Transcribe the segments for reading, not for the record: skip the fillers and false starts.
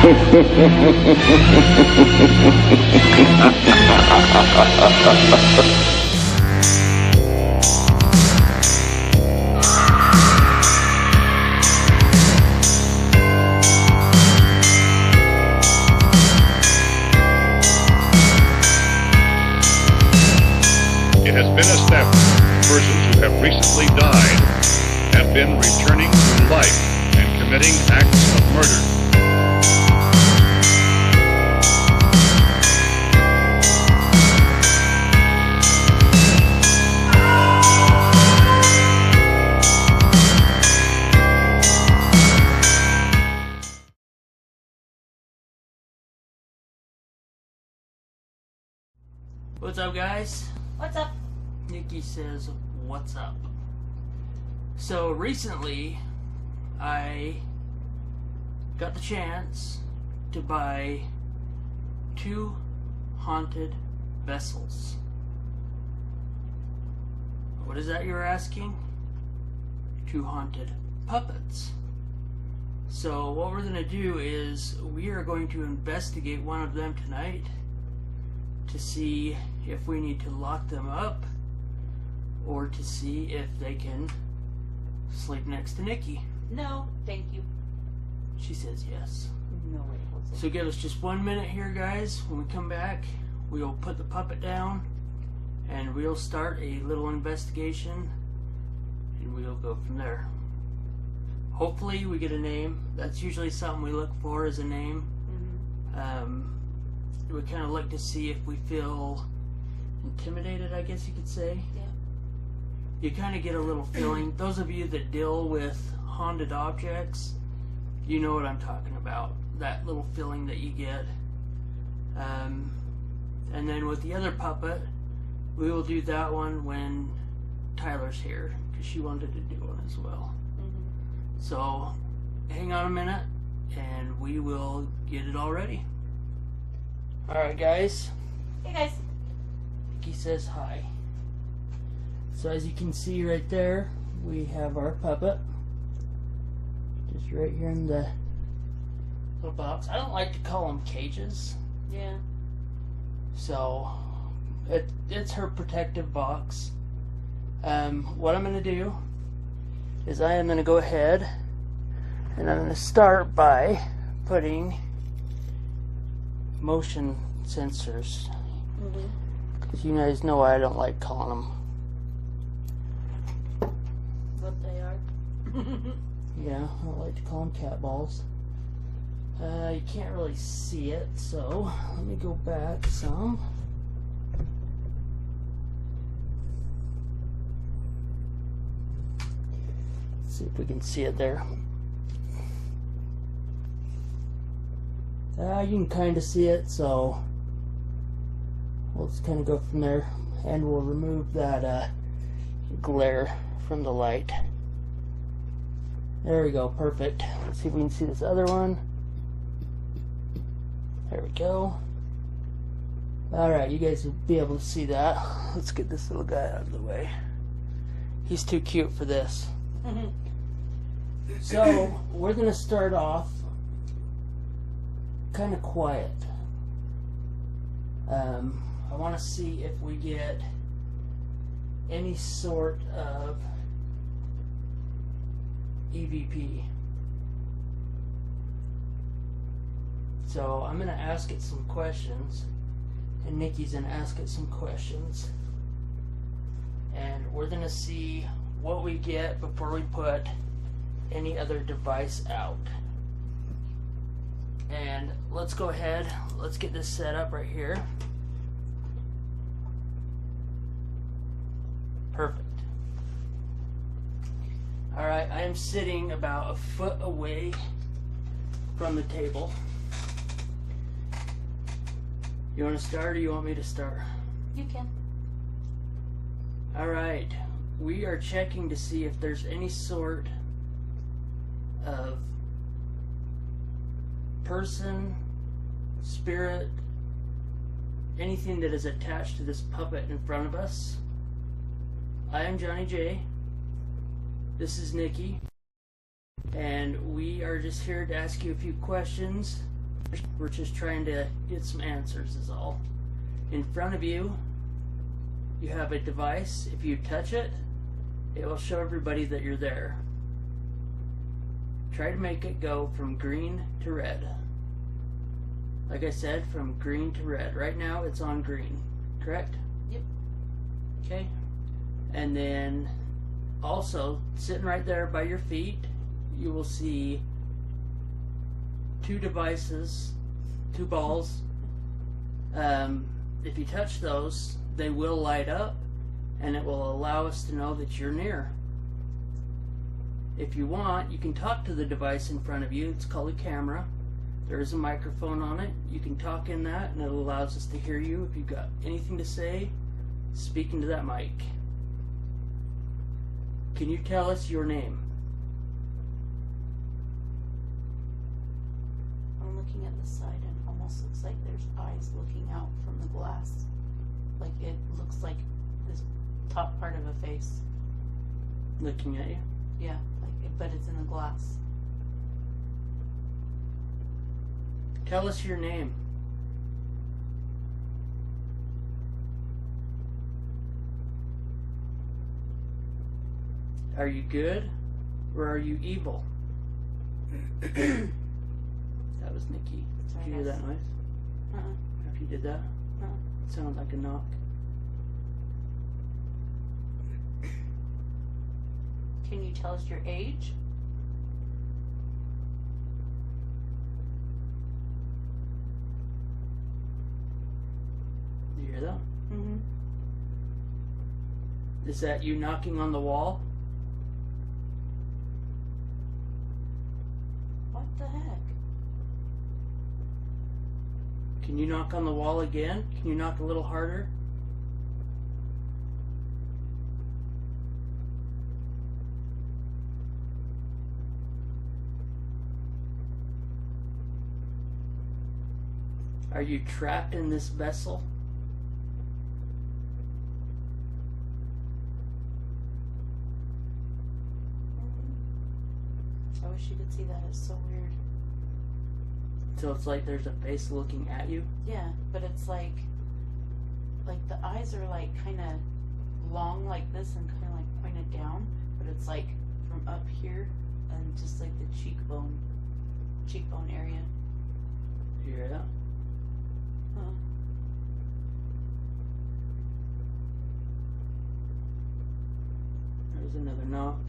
It has been established that persons who have recently died have been returning to life and committing acts of murder. What's up, guys? What's up? Nikki says, what's up? So recently, I got the chance to buy 2 haunted vessels. What is that you're asking? 2 haunted puppets. So what we're going to do is we are going to investigate one of them tonight to see if we need to lock them up or to see if they can sleep next to Nikki. No, thank you. She says yes. No way. So give us just 1 minute here, guys. When we come back, we'll put the puppet down and we'll start a little investigation and we'll go from there. Hopefully we get a name. That's usually something we look for, is a name. We kind of look to see if we feel intimidated, I guess you could say. Yeah. You kind of get a little feeling. Those of you that deal with haunted objects, you know what I'm talking about. That little feeling that you get. And then with the other puppet, we will do that one when Tyler's here, because she wanted to do one as well. So hang on a minute and we will get it all ready. Alright, guys. Hey, guys. Nikki says hi. So as you can see right there, we have our puppet just right here in the little box. I don't like to call them cages. Yeah. So it's her protective box. What I'm going to do is I am going to go ahead and I'm going to start by putting motion sensors. Because you guys know I don't like calling them What they are. yeah, I don't like to call them cat balls. You can't really see it, so let me go back some. Let's see if we can see it there. You can kind of see it, so we'll just kind of go from there, and we'll remove that glare from the light. There we go, perfect. Let's see if we can see this other one. There we go. Alright, you guys will be able to see that. Let's get this little guy out of the way. He's too cute for this. So, we're going to start off kind of quiet. I want to see if we get any sort of EVP. So I'm going to ask it some questions, and Nikki's going to ask it some questions, and we're going to see what we get before we put any other device out. And let's go ahead, let's get this set up right here. Perfect. Alright, I am sitting about 1 foot away from the table. You want to start or you want me to start? You can. Alright, we are checking to see if there's any sort of person, spirit, anything that is attached to this puppet in front of us. I am Johnny J. This is Nikki. And we are just here to ask you a few questions We're just trying to get some answers is all. In front of you, you have a device. If you touch it, it will show everybody that you're there. Try to make it go from green to red. Like I said, from green to red. Right now it's on green, correct? Yep. Okay. And then also, sitting right there by your feet, you will see two devices, two balls. If you touch those, they will light up and it will allow us to know that you're near. If you want, you can talk to the device in front of you. It's called a camera. There is a microphone on it. You can talk in that and it allows us to hear you. If you've got anything to say, speak into that mic. Can you tell us your name? I'm looking at the side and it almost looks like there's eyes looking out from the glass. Like it looks like this top part of a face. Looking at you? Yeah, like but it's in the glass. Tell us your name. Are you good or are you evil? That was Nikki. Did you hear that noise? After you did that? It sounded like a knock. Can you tell us your age? Do you hear that? Mm-hmm. Is that you knocking on the wall? What the heck? Can you knock on the wall again? Can you knock a little harder? Are you trapped in this vessel? I wish you could see that. It's so weird. So it's like there's a face looking at you? Yeah, but it's like the eyes are like kind of long like this and kind of like pointed down, but it's like from up here and just like the cheekbone area. You hear that? Huh. There's another knock.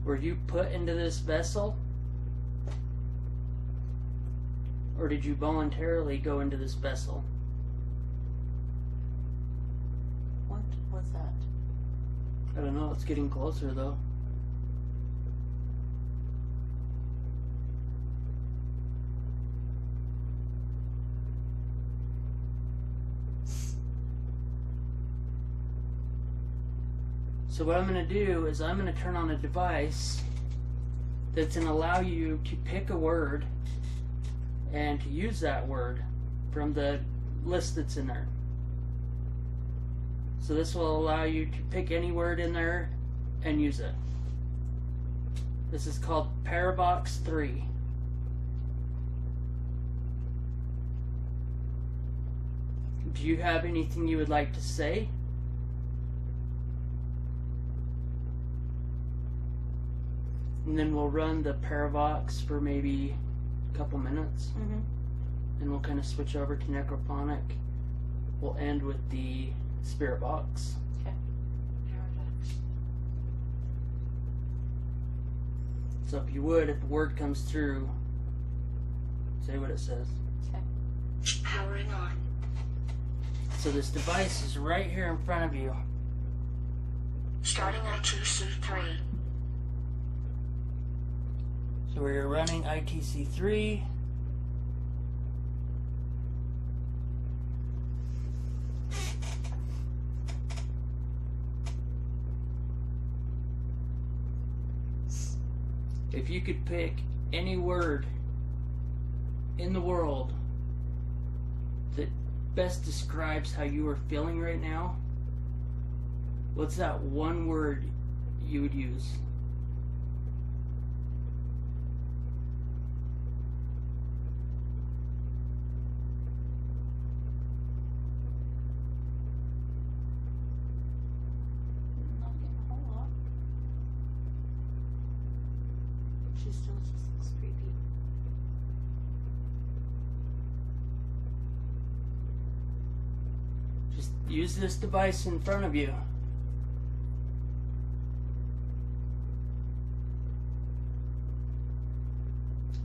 Were you put into this vessel? Or did you voluntarily go into this vessel? What was that? I don't know, it's getting closer though. So what I'm going to do is I'm going to turn on a device that's going to allow you to pick a word and to use that word from the list that's in there. So this will allow you to pick any word in there and use it. This is called Parabox 3. Do you have anything you would like to say? And then we'll run the Parabox for maybe a couple minutes. Mm-hmm. And we'll kind of switch over to Necrophonic. We'll end with the Spirit Box. Okay. So if you would, if a word comes through, say what it says. Okay. Powering on. So this device is right here in front of you. Starting ITC3. So we're running ITC3. If you could pick any word in the world that best describes how you are feeling right now, what's that one word you would use. Not getting a whole lot. She still just looks creepy. Just use this device in front of you.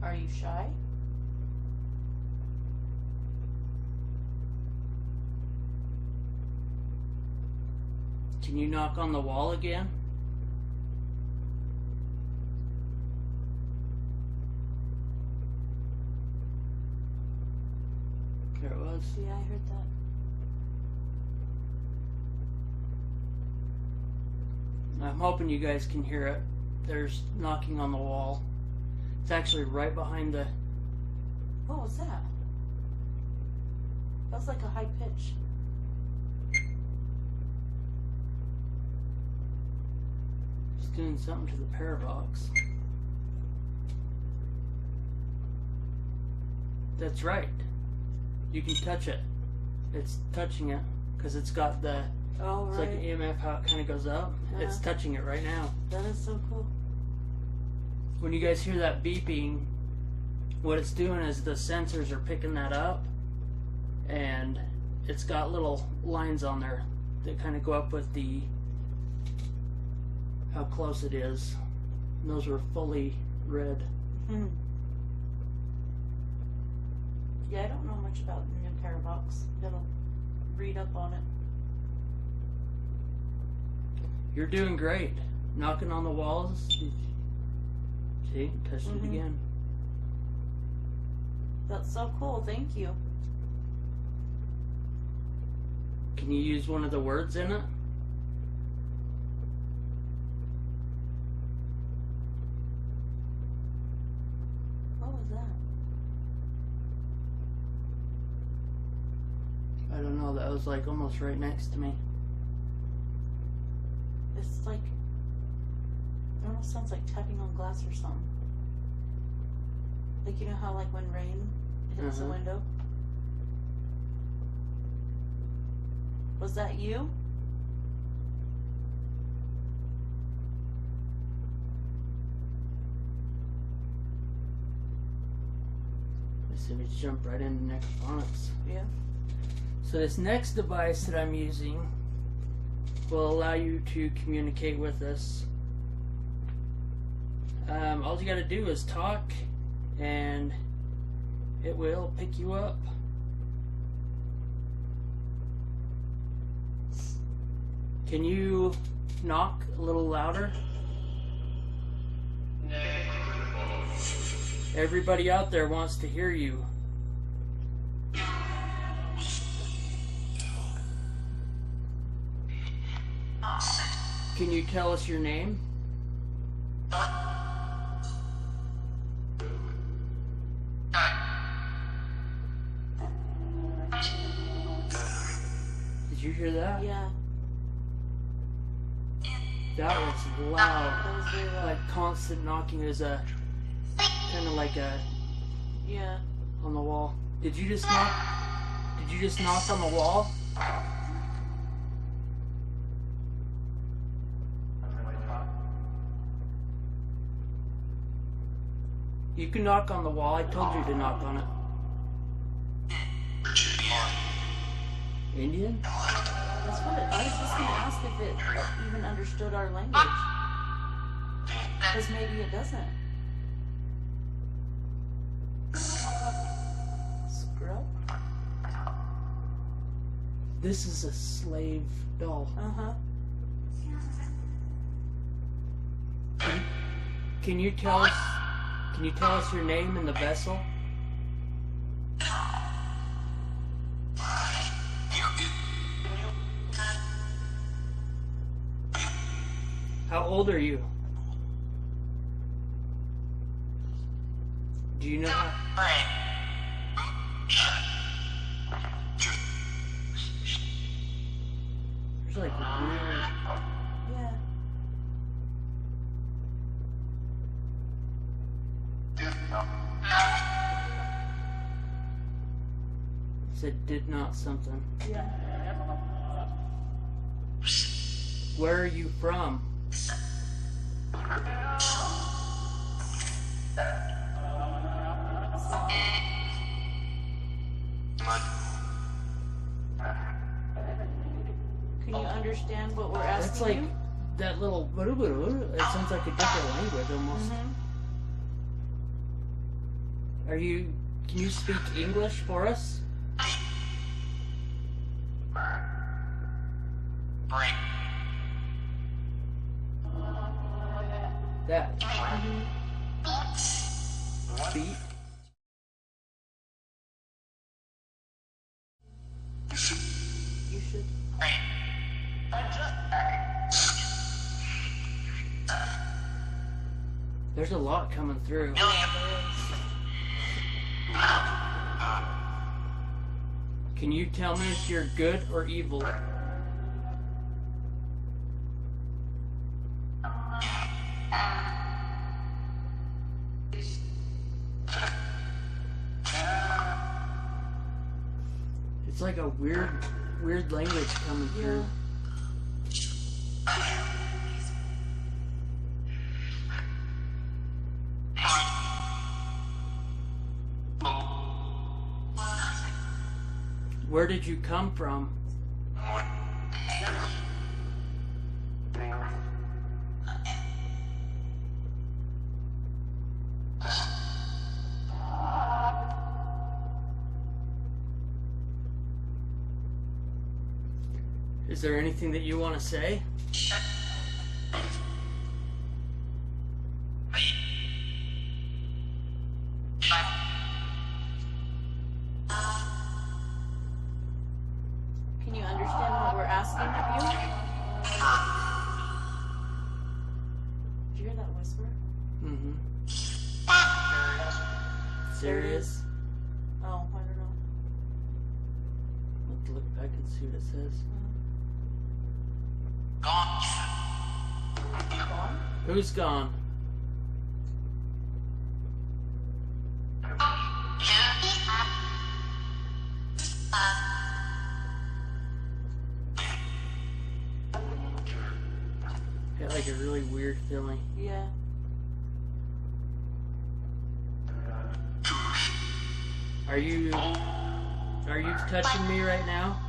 Are you shy? Can you knock on the wall again? There it was. Yeah, I heard that. I'm hoping you guys can hear it. There's knocking on the wall. It's actually right behind the... What was that? That was like a high pitch. It's doing something to the pair box. That's right. You can touch it. It's touching it because it's got the... Oh, It's right. like an EMF, how it kind of goes up. It's touching it right now. That is so cool. When you guys hear that beeping, what it's doing is the sensors are picking that up, and it's got little lines on there that kind of go up with the how close it is. And those are fully red. Hmm. Yeah, I don't know much about the new Parabox. Gotta read up on it. You're doing great. Knocking on the walls. See, touched it again. That's so cool. Thank you. Can you use one of the words in it? What was that? I don't know. That was like almost right next to me. It's like, it almost sounds like tapping on glass or something. Like, you know how like when rain hits the window? Was that you? Let's see if we jump right into necrophonics. Yeah. So this next device that I'm using will allow you to communicate with us. All you got to do is talk, and it will pick you up. Can you knock a little louder? Everybody out there wants to hear you. Can you tell us your name? Did you hear that? Yeah. That was loud. That was very loud. Like constant knocking. Is a kind of like a Yeah. on the wall. Did you just knock? Did you just knock on the wall? You can knock on the wall. I told you to knock on it. Indian? That's what I was just gonna ask if it even understood our language. Because maybe it doesn't. Scrub? This is a slave doll. Uh-huh. Can you tell us? Can you tell us your name and the vessel? How old are you? Do you know how? There's like weird. Yeah. Said did not something. Yeah. Where are you from? Can you understand what we're asking That's like you? that little. It sounds like a different language almost. Are you? Can you speak English for us? That. Beat. You should. There's a lot coming through. Can you tell me if you're good or evil? It's like a weird language coming through. Where did you come from? Is there anything that you want to say? Can you understand what we're asking of you? Did you hear that whisper? Mm-hmm. Serious? Oh, I don't know. Let's look back and see what it says. Gone? Who's gone? Got like a really weird feeling. Yeah. Are you touching me right now?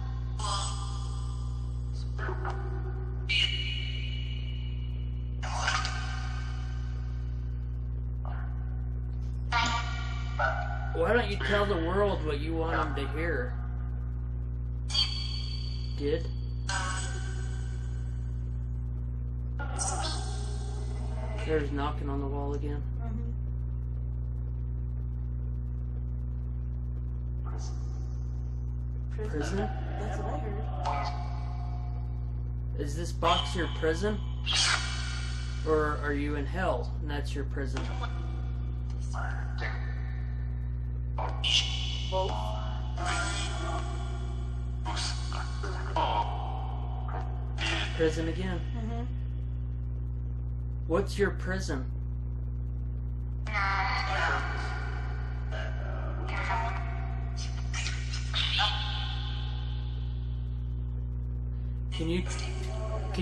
Why don't you tell the world what you want them to hear? Did? There's knocking on the wall again. Prison? That's what I heard. Is this box your prison? Or are you in hell and that's your prison? Both. Prison again. What's your prison? Can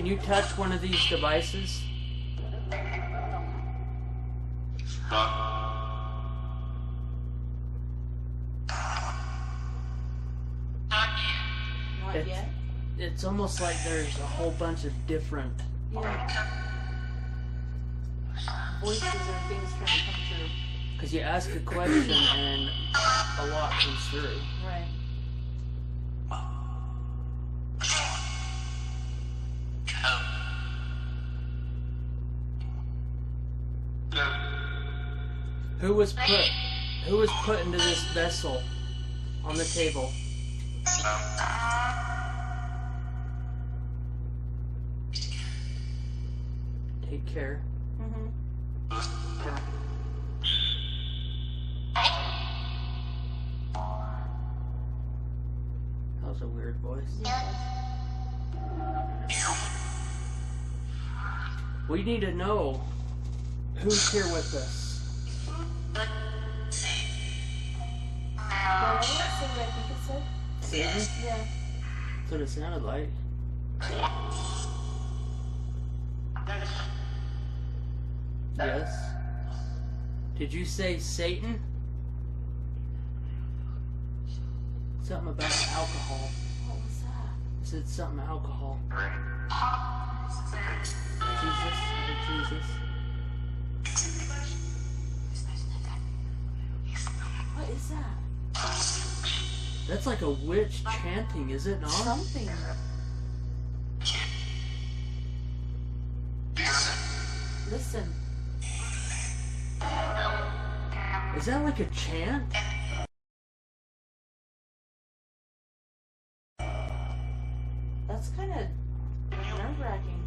you touch one of these devices? Not yet. It's almost like there's a whole bunch of different. Yeah. Voices or things trying to come through. Because you ask a question and a lot comes through. Right. Who was put into this vessel on the table? Take care. That was a weird voice. We need to know who's here with us. Well, say what I think it said. Satan? Yeah. That's what it sounded like. Yes. Did you say Satan? Something about alcohol. What was that? I said something alcohol. Jesus. Jesus. What is that? That's like a witch chanting, is it not? Something. Listen. Is that like a chant? That's kind of nerve-wracking.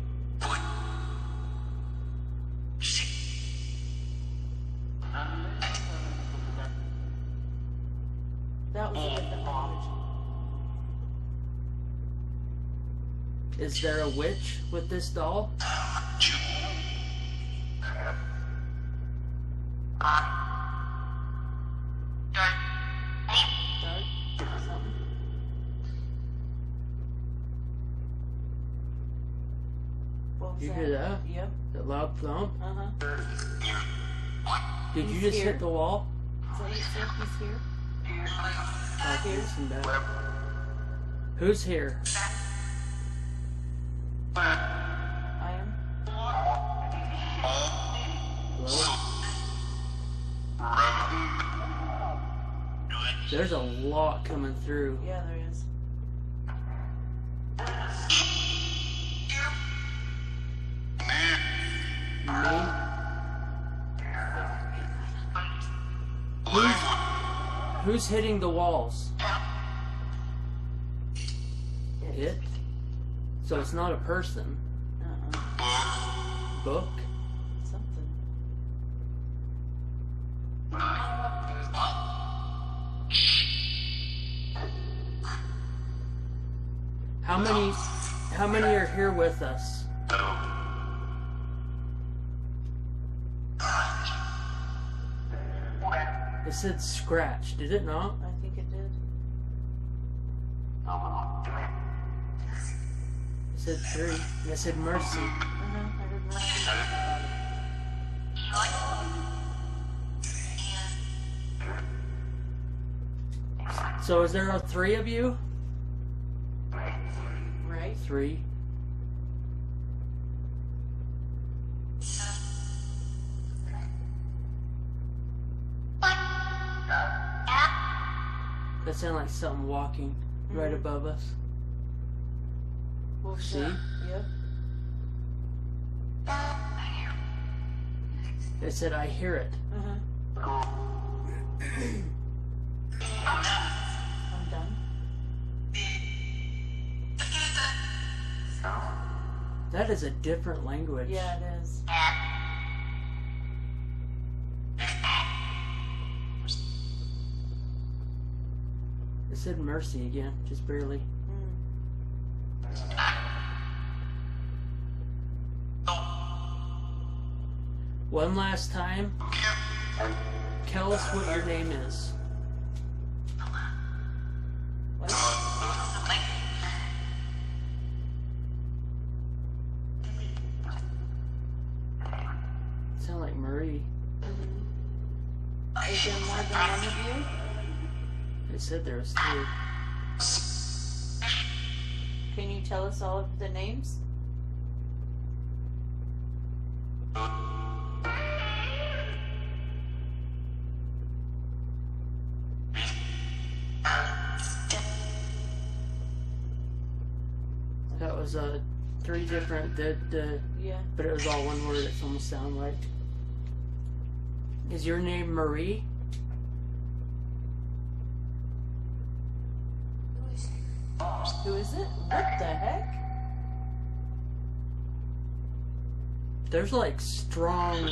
That was a different language. Is there a witch with this doll? Dark or something. What was You that? hear that? Yep. That loud thump? Uh-huh. Did you He's just here. hit the wall? Is that what you said? He's here? I'll listen back. Who's here? I am. Hello? There's a lot coming through. Yeah, there is. Me? Who's hitting the walls? It? So it's not a person. Uh-uh. Book? Something. How many are here with us? It said scratch, did it not? I think it did. It said 3. And it said mercy. I heard mercy. So is there 3 of you? Right? 3. That sounded like something walking right above us. What was See? that? Yep. It said, I hear it. Uh-huh. I'm done. That is a different language. Yeah, it is. It said mercy again, just barely. One last time, tell us what your name is. What? Sound like Marie. Is there more than one of you? It said there was 2. Can you tell us all of the names? That was 3 different, Yeah. but it was all one word. It's almost sound like. Is your name Marie? Who is it? What the heck? There's like strong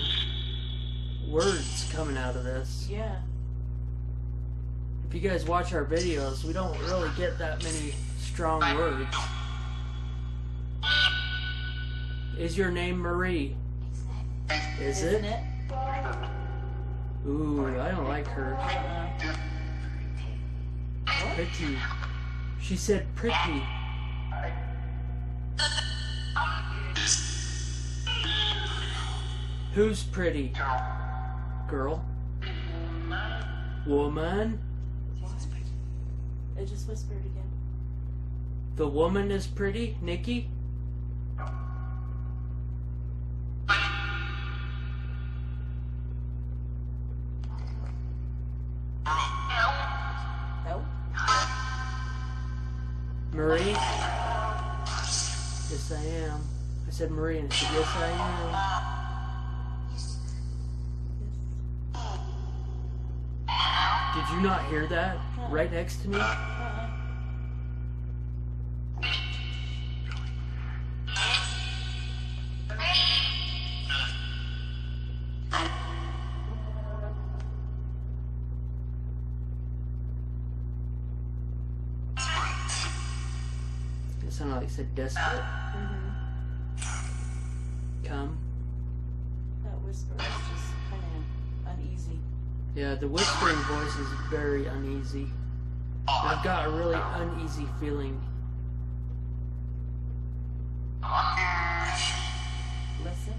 words coming out of this. Yeah. If you guys watch our videos, we don't really get that many strong words. Is your name Marie? Is Isn't it? it? Ooh, I don't like her. Pretty. She said pretty. Who's pretty? Girl? Woman? It just whispered again. The woman is pretty, Nikki? No? Marie? Yes, I am. I said Marie, and she said, yes, I am. Did you not hear that? Right next to me? It sounded like it said desperate. Come. That whisper is just kind of uneasy. Yeah, the whispering voice is very uneasy. I've got a really uneasy feeling. Listen.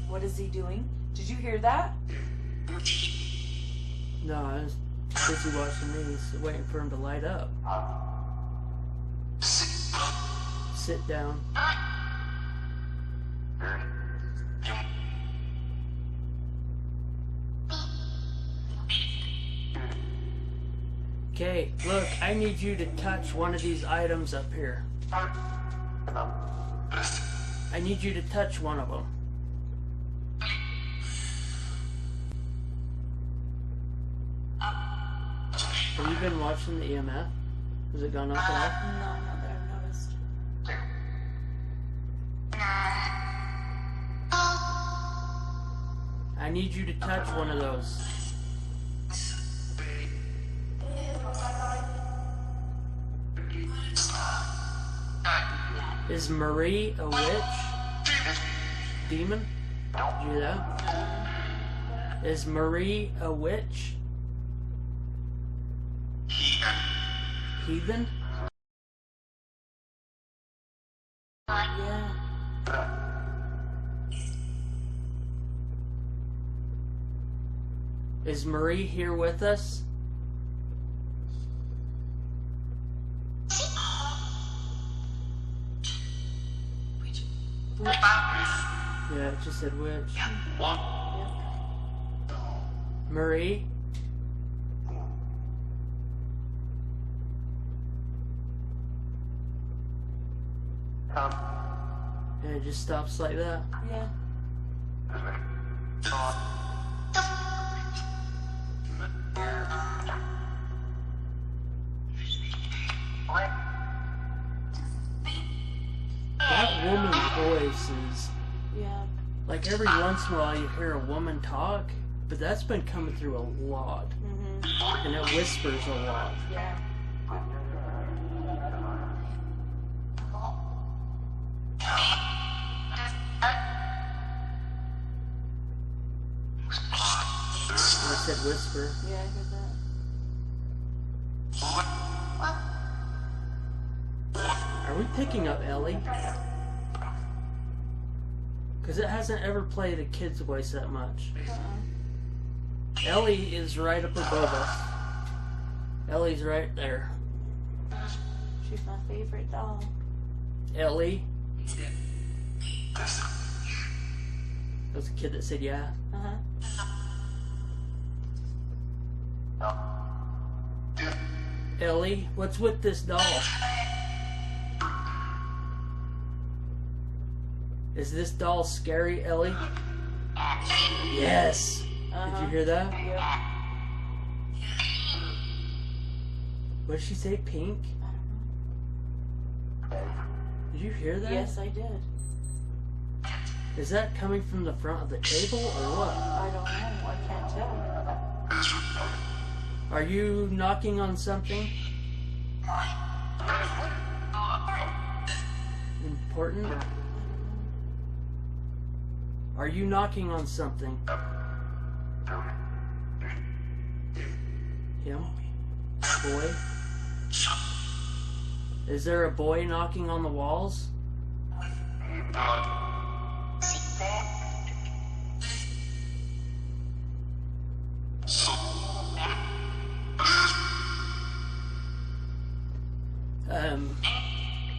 What is he doing? Did you hear that? No, I was busy watching these, waiting for him to light up. Sit down. Okay, look, I need you to touch one of these items up here. I need you to touch one of them. Have you been watching the EMF? Has it gone up at all? No, not that I've noticed. I need you to touch one of those. Is Marie a witch? Demon? Did you hear that? Is Marie a witch? Heathen? Yeah. Is Marie here with us? Yeah, it just said witch. Marie? And it just stops like that. Yeah. That woman's voice is Yeah. like every once in a while you hear a woman talk, but that's been coming through a lot. And it whispers a lot. Yeah. I said whisper. Yeah, I heard that. Are we picking up Ellie? Because it hasn't ever played a kid's voice that much. Ellie is right up above us. Ellie's right there. She's my favorite doll. Ellie. That was a kid that said yeah. Ellie, what's with this doll? Is this doll scary, Ellie? Yes. Did you hear that? Yep. What did she say? Pink? I don't know. Did you hear that? Yes, I did. Is that coming from the front of the table or what? I don't know. I can't tell. Are you knocking on something? Important? Are you knocking on something? Him? Boy? Is there a boy knocking on the walls?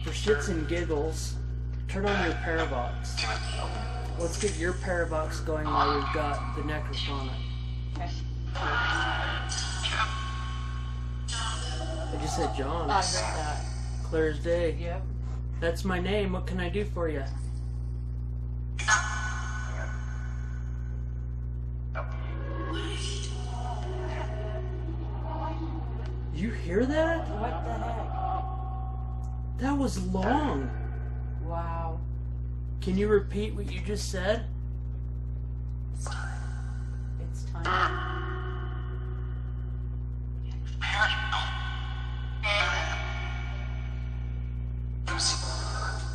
For shits and giggles, turn on your Parabox. Let's get your Parabox going while we've got the necrophonic. Okay. I just said John. I heard that. Clear as day. Yep. That's my name. What can I do for you? You hear that? What the heck? That was long. Wow. Can you repeat what you just said? It's time.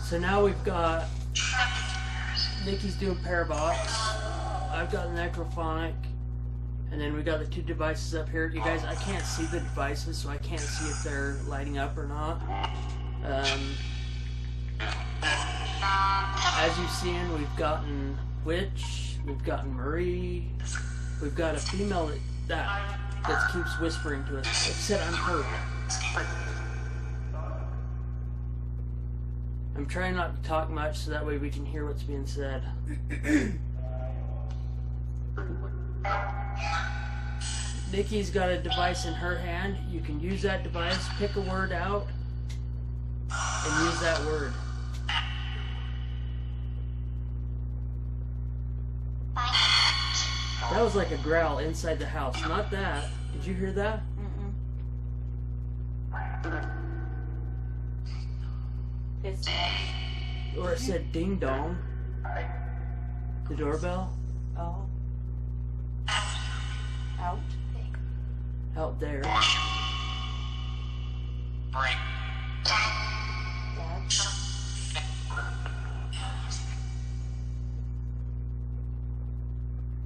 So now we've got Nikki's doing Parabox. I've got Necrophonic. And then we got the two devices up here. You guys, I can't see the devices, so I can't see if they're lighting up or not. As you've seen, we've gotten Witch, we've gotten Marie, we've got a female that keeps whispering to us. It said, I'm hurt. I'm trying not to talk much so that way we can hear what's being said. Nikki's got a device in her hand. You can use that device, pick a word out, and use that word. That was like a growl inside the house. Not that. Did you hear that? It's Or it said ding dong. The doorbell. oh. Out. Out there. Dad.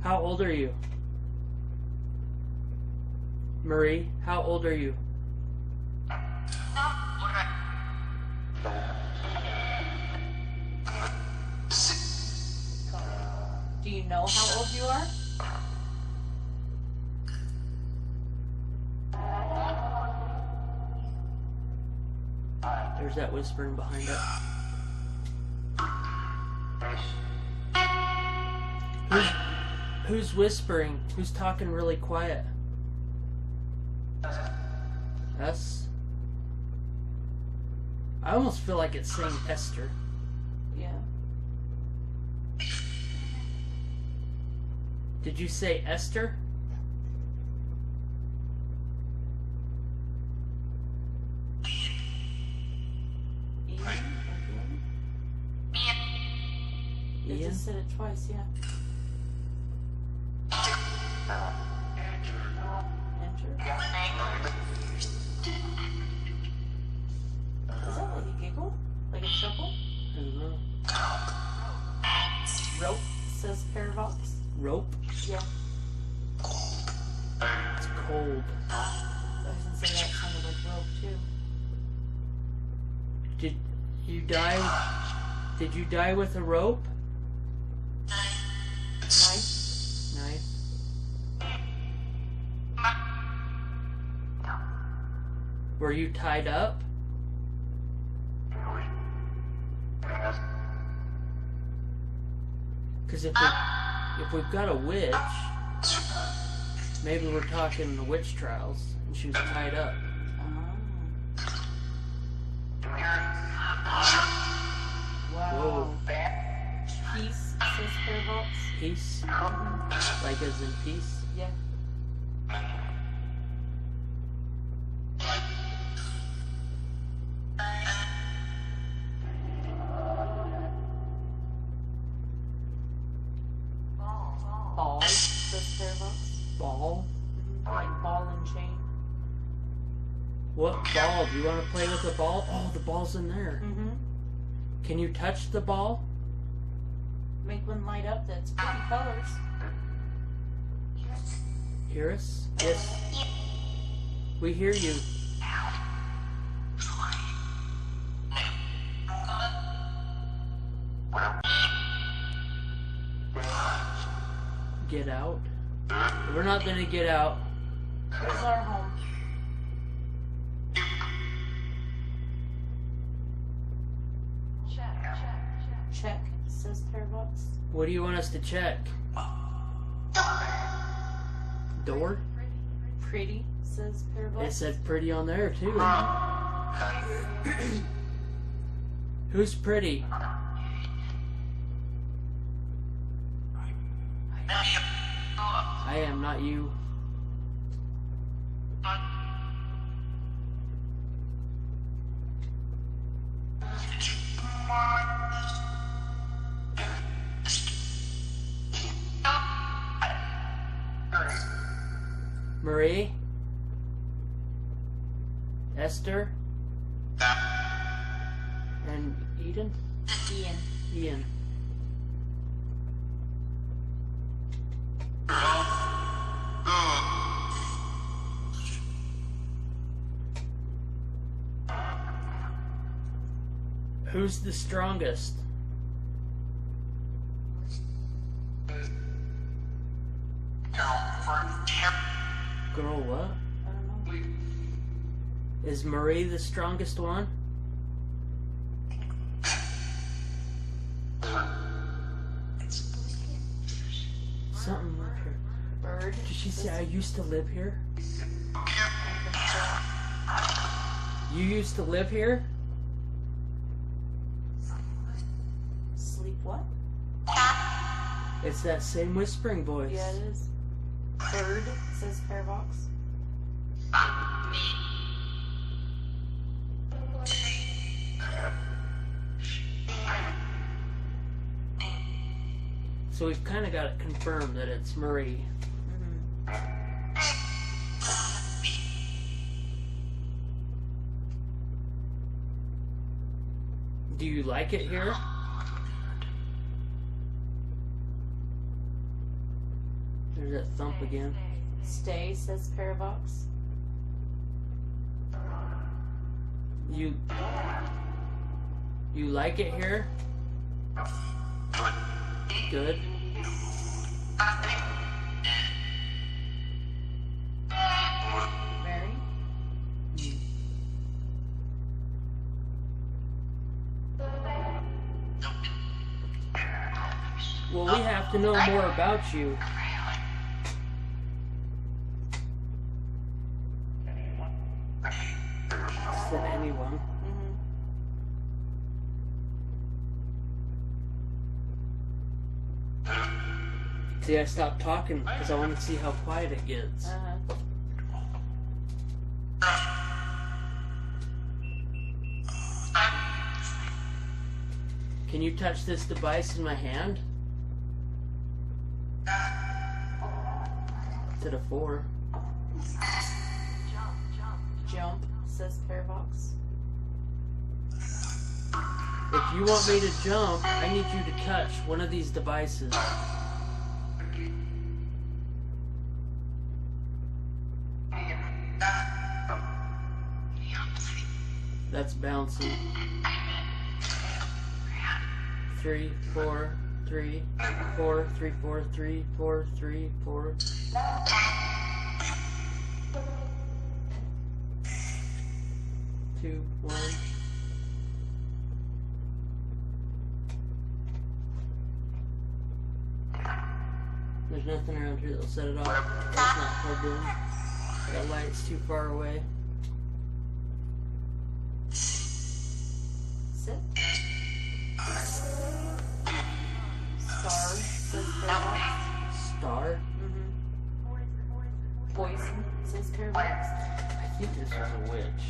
How old are you? Marie, how old are you? Do you know how old you are? There's that whispering behind it. Who's whispering? Who's talking really quiet? Us? I almost feel like it's saying Esther. Yeah. Did you say Esther? Ian? They Ian? just said it twice, yeah. Enter. Is that like a giggle? Like a chuckle? I don't know. Rope, says Parabox. Rope? Yeah. It's cold. I was gonna say that sounded like rope too. Did you die? Did you die with a rope? Nice. Knife. Were you tied up? Because if we've got a witch, maybe we're talking the witch trials, and she was tied up. Wow. Whoa. Peace, says Parabox. Peace? Like as in peace? Yeah. Ball, says Parabox. Ball? Like ball and chain. What ball? Do you want to play with the ball? Oh, the ball's in there. Mm-hmm. Can you touch the ball? Make one light up that's pretty colors. Hear us? Yes. We hear you. Get out? We're not gonna get out. Here's our home. Check, says Parabox. What do you want us to check? Door? Pretty, says Parabox. It said pretty on there too. Who's pretty? I am, not you. Marie? Esther? And Eden? Ian. Ian. Who's the strongest? Girl, what? I don't know. Is Marie the strongest one? Something with her. Bird. Did she say I used to live here? You used to live here? Sleep what? It's that same whispering voice. Yeah, it is. Bird, says Parabox. So we've kind of got it confirmed that it's Marie. Do you like it here? There's that thump again. Stay, says Parabox. You like it here? Good. Mary. Well, we have to know more about you. Than anyone. See, I stopped talking because I want to see how quiet it gets. Can you touch this device in my hand? To the 4. Jump, says Parabox. If you want me to jump, I need you to touch one of these devices. That's bouncing. 3, 4, 3, 4, 3, 4, 3, 4, 3, 4. 2, 1. There's nothing around here that'll set it off. It's not plugged in. That light's too far away. Sit. Star, says Parabox. Star? Poison, says Parabox. I think this is a witch.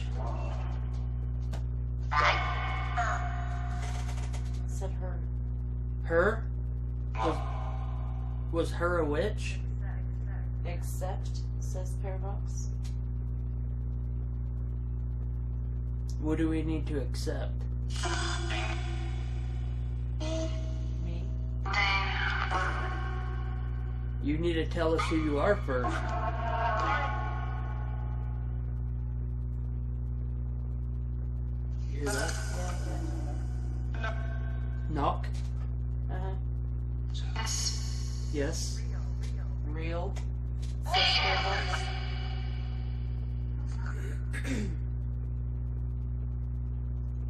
Said her. Her? Was her a witch? Accept, says Parabox. What do we need to accept? Me. You need to tell us who you are first. You hear that? Yeah. Knock? Uh-huh. Yes. Real. Says Paradox.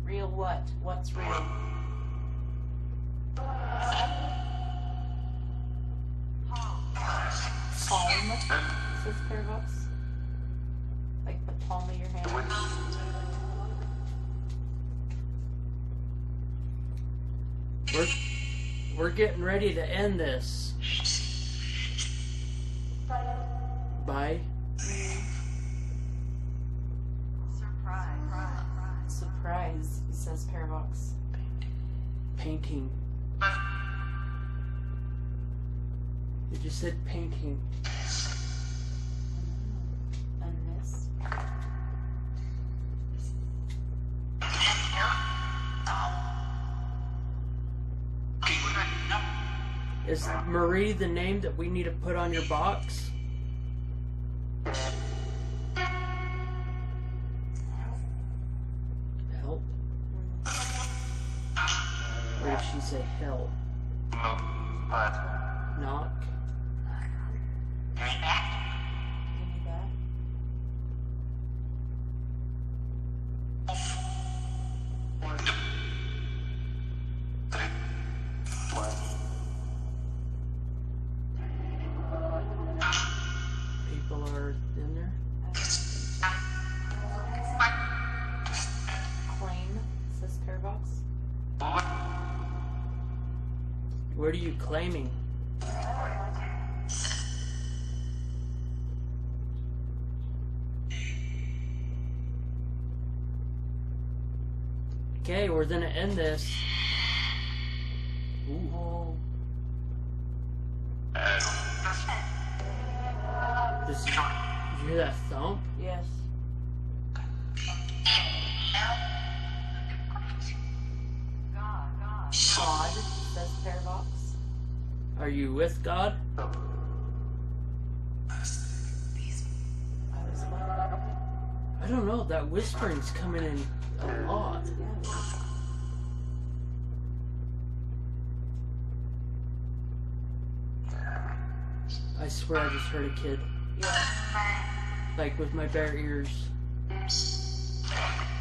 Real what? What's real? Palm, says Paradox. Like the palm of your hand. We're getting ready to end this. Bye. Surprise, says Paradox. Painting. You just said painting. And this. Is Marie the name that we need to put on your box? Help? Or did she say help? Knock? Give me that. People are in there? Claim, says Paradox. What are you claiming? Okay, we're gonna end this. Ooh. Oh, Did you hear that thump? yes. God, says Paradox. Are you with God? I was wondering. I don't know, that whispering's coming in a lot. Yeah. I swear I just heard a kid. Yeah. Like with my bare ears.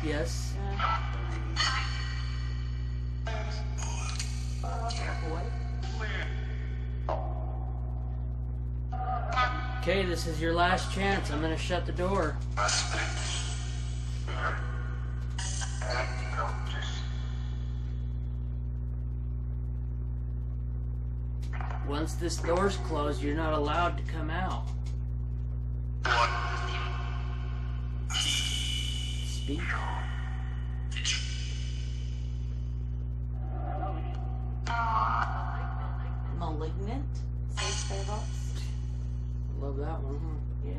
Yes? Yeah. What? Okay, this is your last chance. I'm gonna shut the door. Once this door's closed, you're not allowed to come out. Speak. Malignant, says Paradox. Love that one, Yeah.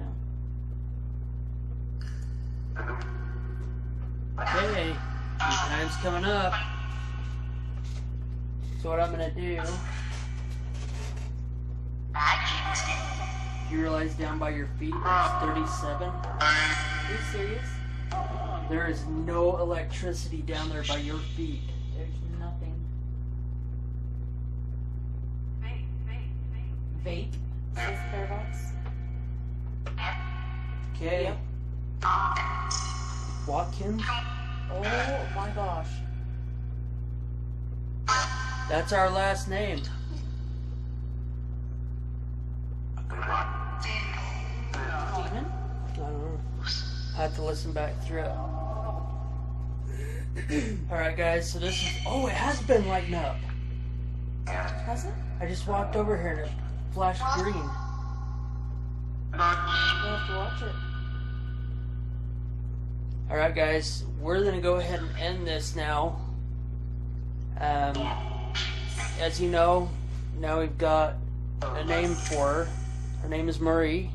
Okay, your time's coming up. So what I'm gonna do, you realize down by your feet it's 37? Are you serious? There is no electricity down there by your feet. There's nothing. Vape, says Paradox. Okay. Yep. Watkins, Oh my gosh. that's our last name. Demon? I don't know. I have to listen back through it. Alright guys, so this is, oh, it has been lighting up. Has it? I just walked over here and it flashed green. We'll have to watch it. Alright guys, we're gonna go ahead and end this now. As you know, now we've got a name for her. Her name is Marie.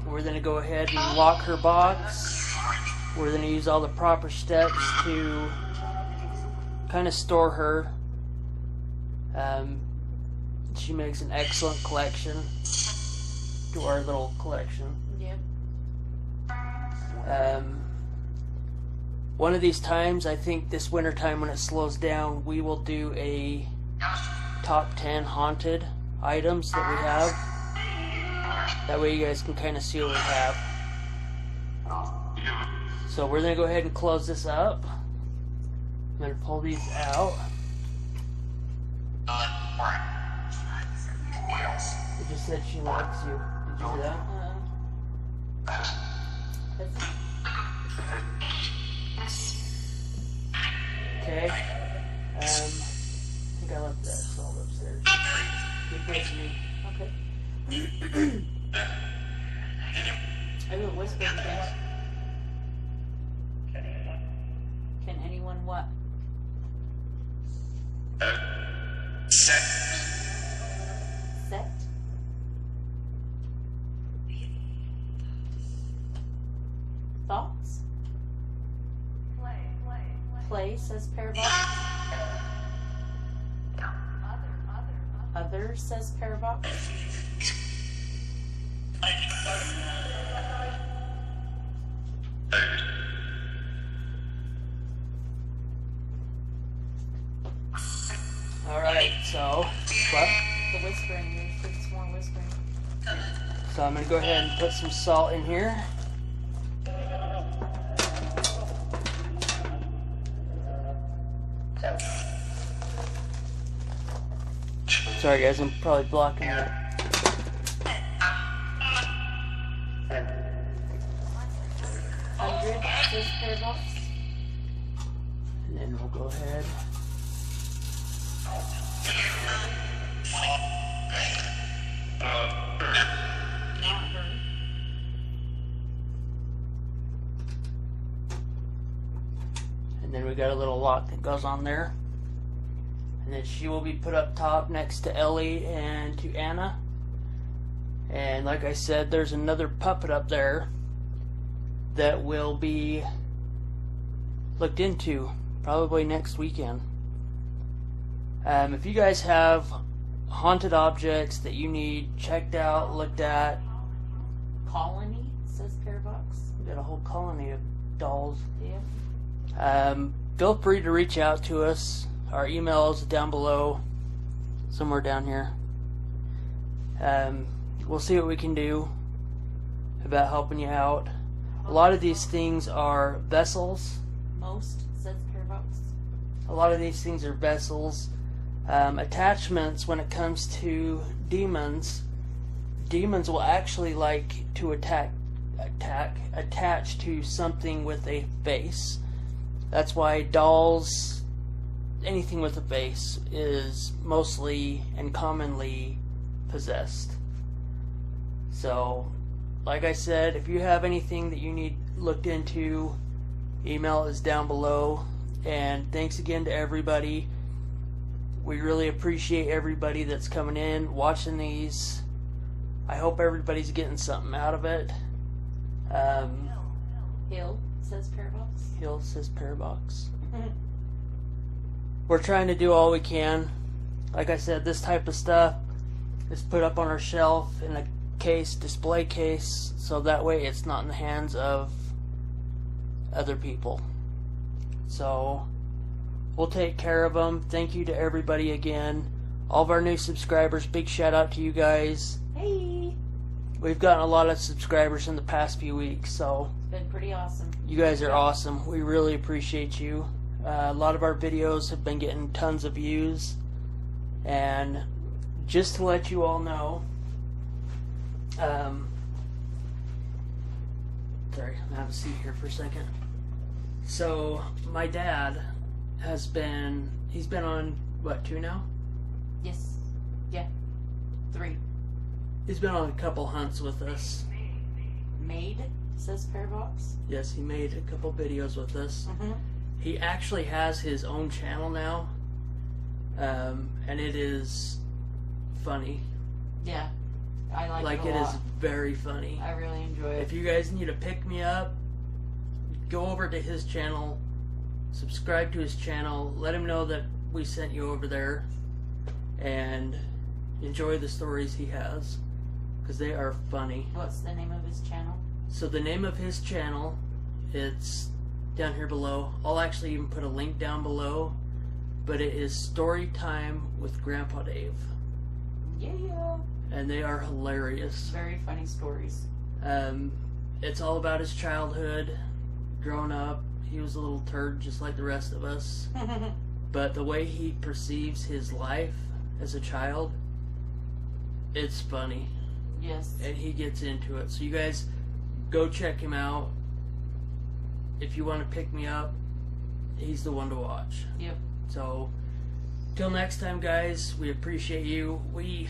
We're gonna go ahead and lock her box. We're gonna use all the proper steps to kind of store her. She makes an excellent collection to our little collection. Yep. One of these times, I think this winter time when it slows down, we will do a top 10 haunted items that we have. That way you guys can kind of see what we have. So we're going to go ahead and close this up. I'm going to pull these out. It just said she loves you. Did you hear that? Okay. I think I left that salt upstairs. Keep facing me. Okay. I will whisper again. Can anyone what? Set. Set? Thoughts? Play, says Parabox. Other, says Parabox. Alright, so, what? The whispering, there's more whispering. So I'm going to go ahead and put some salt in here. Sorry guys, I'm probably blocking it. Says Parabox. And then we'll go ahead. Not her. And then we got a little lock that goes on there. And then she will be put up top next to Ellie and to Anna. And like I said, there's another puppet up there that will be looked into probably next weekend. If you guys have haunted objects that you need checked out, looked at, Colony, says Parabox. we got a whole colony of dolls. Yeah. Feel free to reach out to us. Our email is down below, somewhere down here. We'll see what we can do about helping you out. A lot of these things are vessels. Most, says Parabox. A lot of these things are vessels. Attachments, when it comes to demons will actually like to attach to something with a face. That's why dolls, anything with a face, is mostly and commonly possessed. So, like I said, if you have anything that you need looked into, email is down below. And thanks again to everybody. We really appreciate everybody that's coming in, watching these. I hope everybody's getting something out of it. Hill, says Parabox. Hill says Parabox. We're trying to do all we can. Like I said, this type of stuff is put up on our shelf in a case, display case, so that way it's not in the hands of other people. So we'll take care of them. Thank you to everybody again. All of our new subscribers, big shout out to you guys. Hey! We've gotten a lot of subscribers in the past few weeks, so It's been pretty awesome. you guys are awesome. We really appreciate you. A lot of our videos have been getting tons of views. And just to let you all know, sorry, I'm gonna have a seat here for a second. So my dad he's been on, what, 2 now? Yes. Yeah. 3. He's been on a couple hunts with us. Made, says Parabox. Yes, he made a couple videos with us. Mm-hmm. He actually has his own channel now, and it is funny. Yeah. I like it a it lot. is very funny. I really enjoy it. If you guys need to pick me up, go over to his channel subscribe to his channel. Let him know that we sent you over there, and enjoy the stories he has, because they are funny. What's the name of his channel? So the name of his channel, it's down here below. I'll actually even put a link down below, but it is Storytime with Grandpa Dave. Yeah. And they are hilarious. Very funny stories. It's all about his childhood, growing up. He was a little turd just like the rest of us. But the way he perceives his life as a child, it's funny. Yes. And he gets into it. So you guys go check him out. If you want to pick me up, he's the one to watch. Yep. So till next time, guys, we appreciate you. We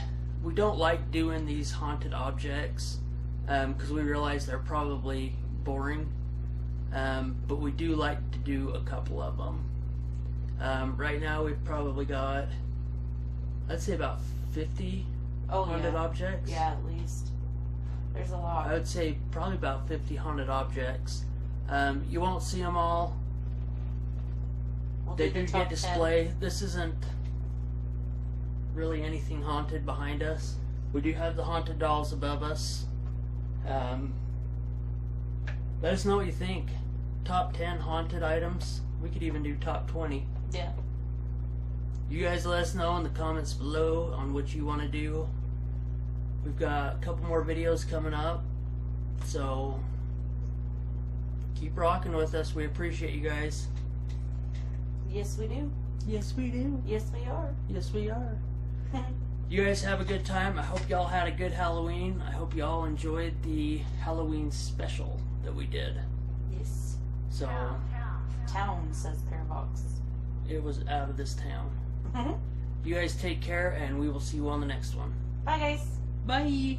don't like doing these haunted objects because we realize they're probably boring, but we do like to do a couple of them. Right now we've probably got, I'd say, about 50 haunted objects. Yeah, at least. There's a lot. I would say probably about 50 haunted objects. You won't see them all. We'll They do do the get top display. 10. This isn't really anything haunted behind us. We do have the haunted dolls above us. Let us know what you think. Top 10 haunted items. We could even do top 20. Yeah. You guys let us know in the comments below on what you want to do. We've got a couple more videos coming up, so keep rocking with us. We appreciate you guys. Yes, we do. Yes, we do. Yes, we are. Yes, we are. You guys have a good time. I hope y'all had a good Halloween. I hope y'all enjoyed the Halloween special that we did. Yes. So, Town, says Parabox. it was out of this town. You guys take care, and we will see you on the next one. Bye, guys. Bye!